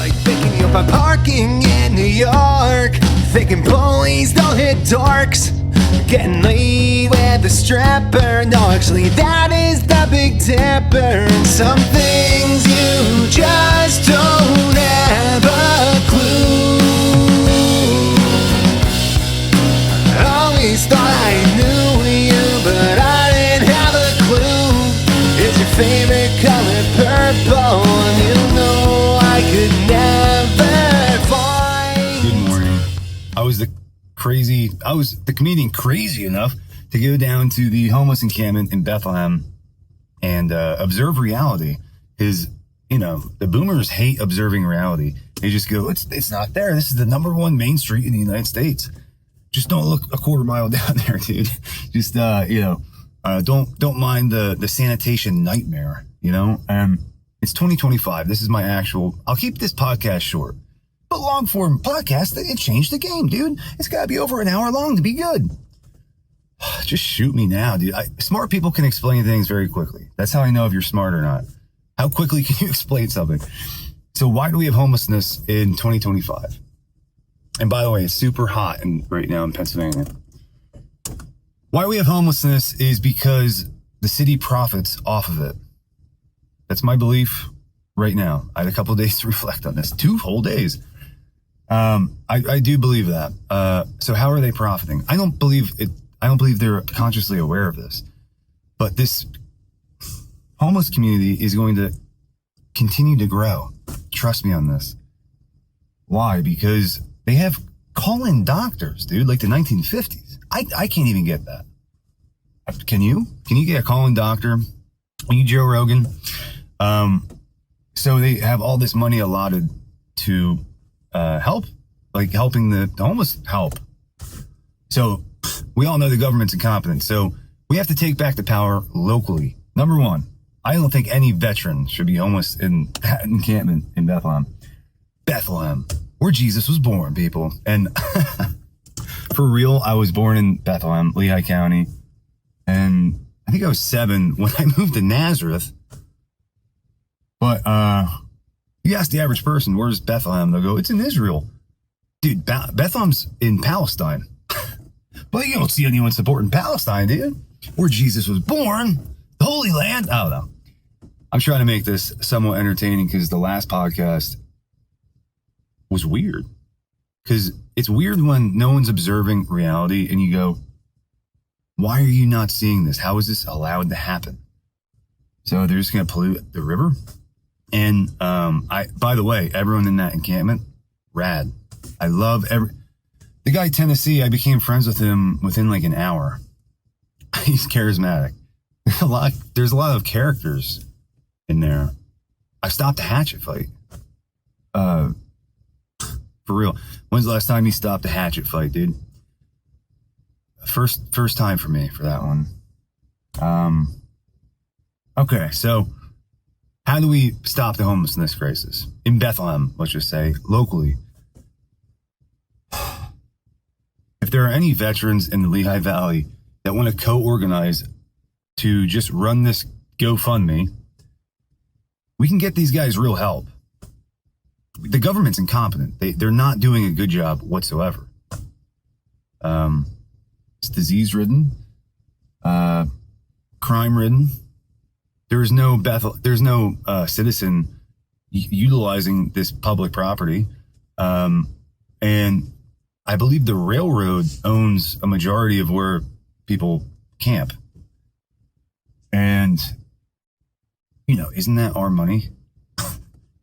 like picking you up at parking in New York, thinking bullies don't hit dorks, getting laid with a strapper. No, actually that is the Big Dipper. And some things you just don't have a clue. I always thought I knew you, but I didn't have a clue. Is your favorite color purple? And you know I could never find. Good morning. I was the comedian crazy enough to go down to the homeless encampment in Bethlehem and observe reality. Because, the boomers hate observing reality. They just go, it's not there. This is the #1 main street in the United States. Just don't look a quarter mile down there, dude. Just, don't mind the sanitation nightmare, It's 2025. This is my I'll keep this podcast short. But long form podcast, it changed the game, dude. It's got to be over an hour long to be good. Just shoot me now, dude. Smart people can explain things very quickly. That's how I know if you're smart or not. How quickly can you explain something? So why do we have homelessness in 2025? And by the way, it's super hot right now in Pennsylvania. Why we have homelessness is because the city profits off of it. That's my belief right now. I had a couple of days to reflect on this. 2 whole days. I do believe that. So how are they profiting? I don't believe they're consciously aware of this. But this homeless community is going to continue to grow. Trust me on this. Why? Because they have call-in doctors, dude, like the 1950s. I can't even get that. Can you? Can you get a call-in doctor? Are you Joe Rogan? So they have all this money allotted to help, like helping the homeless help. So we all know the government's incompetent. So we have to take back the power locally. Number 1, I don't think any veteran should be homeless in that encampment in Bethlehem, where Jesus was born, people. And for real, I was born in Bethlehem, Lehigh County. And I think I was 7 when I moved to Nazareth. But you ask the average person, where's Bethlehem? They'll go, it's in Israel. Dude, Bethlehem's in Palestine. But you don't see anyone supporting Palestine, do you? Where Jesus was born, the Holy Land. I don't know. I'm trying to make this somewhat entertaining because the last podcast was weird. Because it's weird when no one's observing reality and you go, why are you not seeing this? How is this allowed to happen? So they're just going to pollute the river. And by the way, everyone in that encampment, rad. I love the guy Tennessee. I became friends with him within like an hour. He's charismatic. There's a lot of characters in there. I stopped a hatchet fight. For real. When's the last time you stopped a hatchet fight, dude? First time for me for that one. Okay, so how do we stop the homelessness crisis in Bethlehem? Let's just say locally. If there are any veterans in the Lehigh Valley that want to co-organize to just run this GoFundMe, we can get these guys real help. The government's incompetent. They're not doing a good job whatsoever. It's disease-ridden, crime-ridden. There's no citizen utilizing this public property, and I believe the railroad owns a majority of where people camp. And isn't that our money,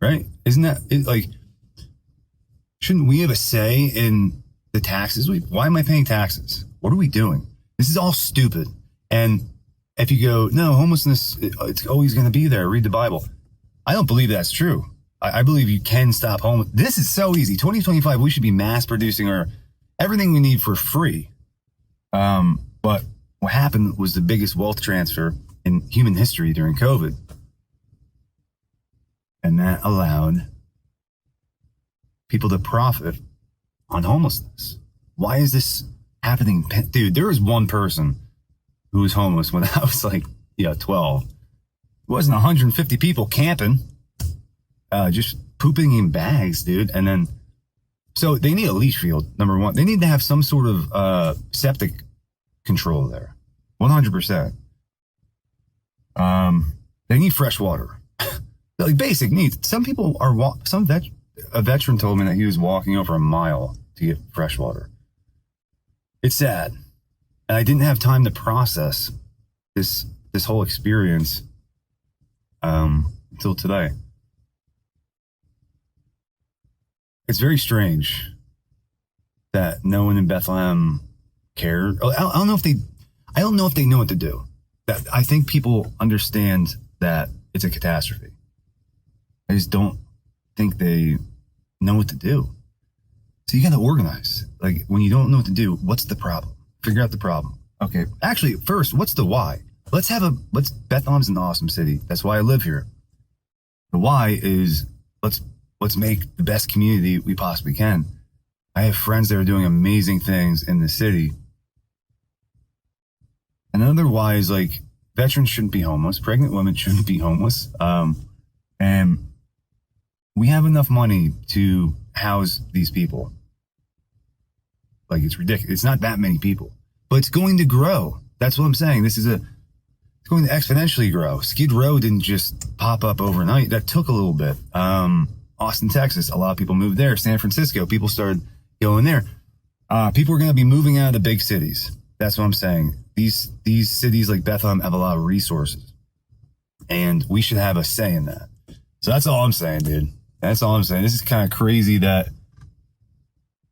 right? Isn't that like? Shouldn't we have a say in the taxes? Why am I paying taxes? What are we doing? This is all stupid. And if you go, no, homelessness, it's always going to be there. Read the Bible. I don't believe that's true. I believe you can stop homeless. This is so easy. 2025, we should be mass producing everything we need for free. But what happened was the biggest wealth transfer in human history during COVID. And that allowed people to profit on homelessness. Why is this happening? Dude, there was one person who was homeless when I was 12. It wasn't 150 people camping. just pooping in bags, dude. And then, so they need a leach field, number one. They need to have some sort of septic control there, 100%. They need fresh water, like basic needs. Some people are, a veteran told me that he was walking over a mile to get fresh water. It's sad. And I didn't have time to process this whole experience until today. It's very strange that no one in Bethlehem cared. I don't know if they know what to do. I think people understand that it's a catastrophe. I just don't think they know what to do. So you got to organize. Like, when you don't know what to do, what's the problem? Figure out the problem. Okay. Actually, first, what's the why? Bethlehem's an awesome city. That's why I live here. The why is let's make the best community we possibly can. I have friends that are doing amazing things in the city. Another why is, like, veterans shouldn't be homeless. Pregnant women shouldn't be homeless. And we have enough money to house these people. Like, it's ridiculous. It's not that many people, but it's going to grow. That's what I'm saying. It's going to exponentially grow. Skid Row didn't just pop up overnight. That took a little bit. Austin, Texas, a lot of people moved there. San Francisco, people started going there. People are going to be moving out of the big cities. That's what I'm saying. These cities like Bethlehem have a lot of resources, and we should have a say in that. So that's all I'm saying, dude. That's all I'm saying. This is kind of crazy that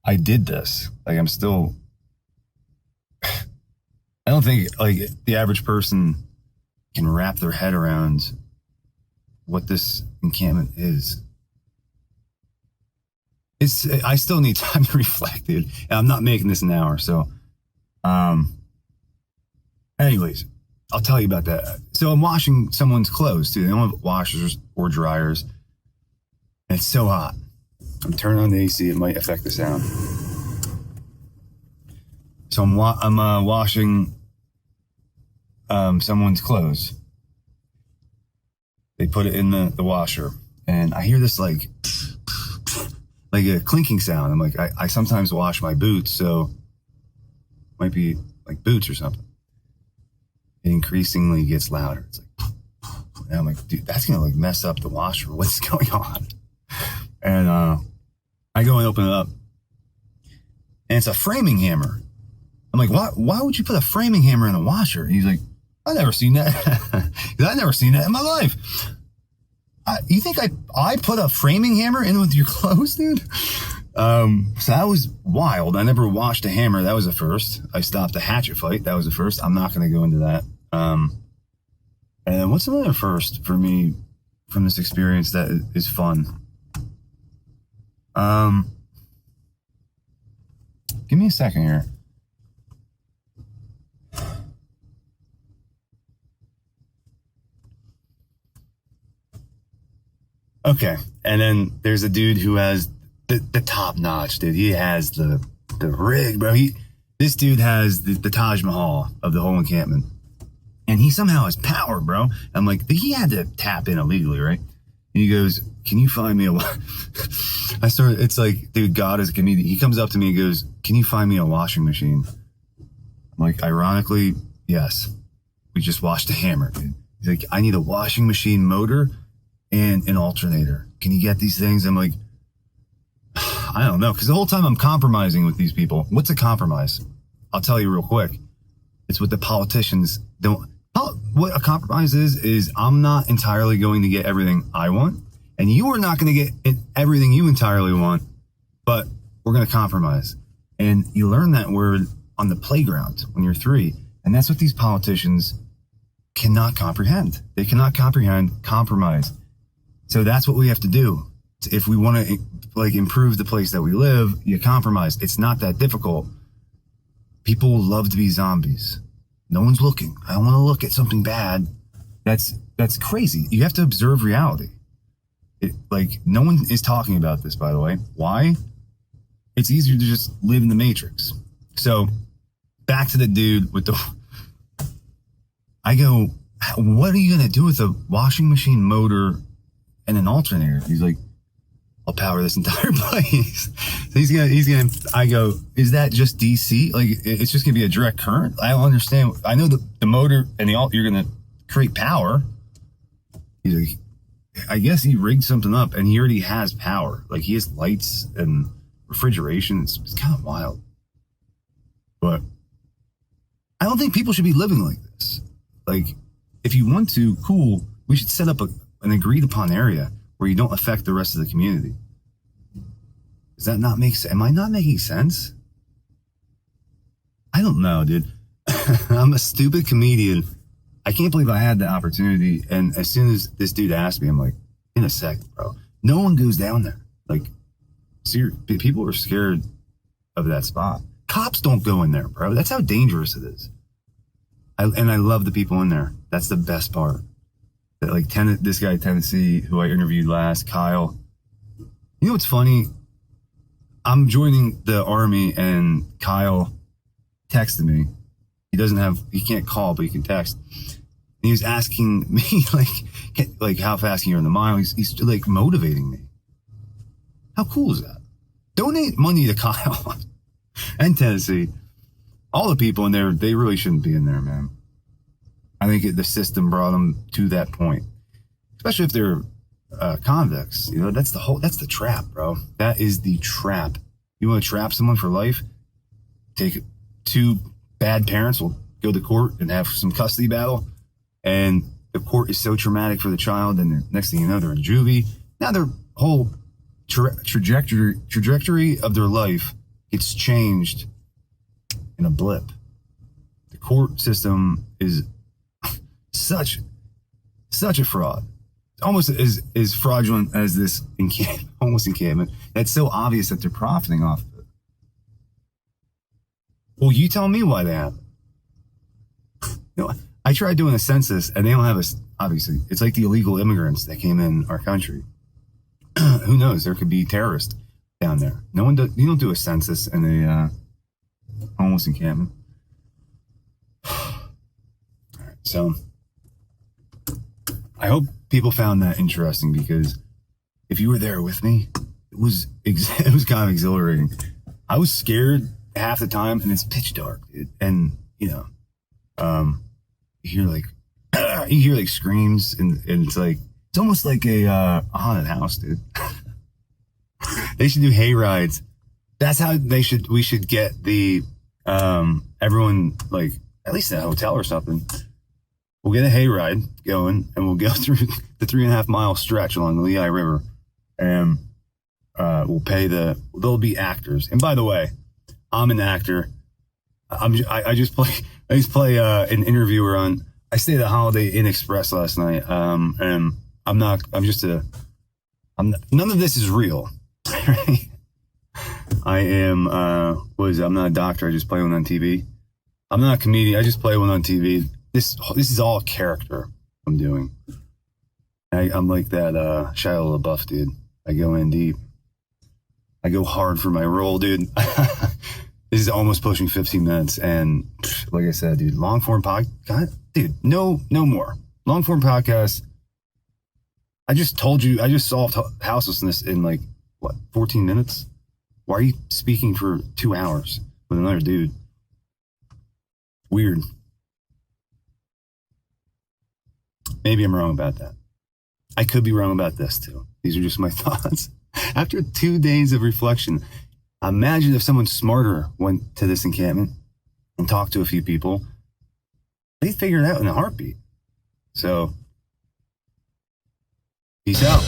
I did this. Like, I'm still, I don't think, like, the average person can wrap their head around what this encampment is. I still need time to reflect, dude. And I'm not making this an hour. So, anyways, I'll tell you about that. So I'm washing someone's clothes too. They don't have washers or dryers. And it's so hot. I'm turning on the AC. It might affect the sound. So I'm washing someone's clothes. They put it in the washer, and I hear this like a clinking sound. I'm like, I sometimes wash my boots, so it might be like boots or something. It increasingly gets louder. It's like, and I'm like, dude, that's gonna like mess up the washer. What's going on? And I go and open it up, and it's a framing hammer. I'm like, why would you put a framing hammer in a washer? And he's like, I've never seen that. I've never seen that in my life. You think I put a framing hammer in with your clothes, dude? So that was wild. I never washed a hammer. That was a first. I stopped a hatchet fight. That was a first. I'm not going to go into that. And what's another first for me from this experience that is fun? Give me a second here. Okay, and then there's a dude who has the top notch, dude. He has the rig, bro. This dude has the Taj Mahal of the whole encampment, and he somehow has power, bro. I'm like, he had to tap in illegally, right? And he goes, "Can you find me a?" It's like, dude, God is a comedian. He comes up to me and goes, "Can you find me a washing machine?" I'm like, ironically, yes. We just washed a hammer, dude. He's like, "I need a washing machine motor and an alternator. Can you get these things?" I'm like, I don't know. Because the whole time I'm compromising with these people. What's a compromise? I'll tell you real quick. It's what the politicians don't. What a compromise is I'm not entirely going to get everything I want, and you are not going to get everything you entirely want, but we're going to compromise. And you learn that word on the playground when you're 3. And that's what these politicians cannot comprehend. They cannot comprehend compromise. So that's what we have to do. If we want to like improve the place that we live, you compromise. It's not that difficult. People love to be zombies. No one's looking. I don't want to look at something bad. That's crazy. You have to observe reality. Like, no one is talking about this, by the way. Why? It's easier to just live in the matrix. So back to the dude with the, I go, what are you going to do with a washing machine motor and an alternator. He's like, I'll power this entire place. So he's gonna, I go, is that just DC? Like, it's just gonna be a direct current? I don't understand. I know the motor and you're gonna create power. He's like, I guess he rigged something up and he already has power. Like, he has lights and refrigeration. It's kind of wild. But I don't think people should be living like this. Like, if you want to, cool, we should set up an agreed upon area where you don't affect the rest of the community. Does that not make sense? Am I not making sense? I don't know, dude. I'm a stupid comedian. I can't believe I had the opportunity. And as soon as this dude asked me, I'm like, in a second, bro. No one goes down there. Like, seriously, people are scared of that spot. Cops don't go in there, bro. That's how dangerous it is. And I love the people in there. That's the best part. That, like, this guy, Tennessee, who I interviewed last, Kyle. You know what's funny? I'm joining the army, and Kyle texted me. He can't call, but he can text. And he was asking me, like how fast can you run the mile? He's like motivating me. How cool is that? Donate money to Kyle and Tennessee. All the people in there, they really shouldn't be in there, man. I think the system brought them to that point, especially if they're convicts. You know, that's the trap, bro. That is the trap. You want to trap someone for life? Take 2 bad parents will go to court and have some custody battle, and the court is so traumatic for the child, and the next thing you know, they're in juvie. Now their whole trajectory of their life gets changed in a blip. The court system is such a fraud. Almost as fraudulent as this homeless encampment. That's so obvious that they're profiting off of it. Well, you tell me why they have it. You know, I tried doing a census, and they don't have us. Obviously, it's like the illegal immigrants that came in our country. Who knows? There could be terrorists down there. You don't do a census in a homeless encampment. All right, so I hope people found that interesting, because if you were there with me, it was kind of exhilarating. I was scared half the time, and it's pitch dark, dude. And you hear like screams, and it's almost like a haunted house, dude. They should do hay rides. That's how we should get the everyone, like, at least in a hotel or something. We'll get a hay ride going, and we'll go through the 3.5 mile stretch along the Lehigh River, and we'll pay there'll be actors. And by the way, I'm an actor. I just play an interviewer on. I stayed at Holiday Inn Express last night, and none of this is real. Right? I'm not a doctor. I just play one on TV. I'm not a comedian. I just play one on TV. This is all a character I'm doing. I'm like that Shia LaBeouf dude. I go in deep. I go hard for my role, dude. This is almost pushing 15 minutes, and like I said, dude, long form podcast, dude, no more long form podcast. I just told you, I just solved houselessness in 14 minutes. Why are you speaking for 2 hours with another dude? Weird. Maybe I'm wrong about that. I could be wrong about this too. These are just my thoughts. After 2 days of reflection, imagine if someone smarter went to this encampment and talked to a few people. They'd figure it out in a heartbeat. So, peace out.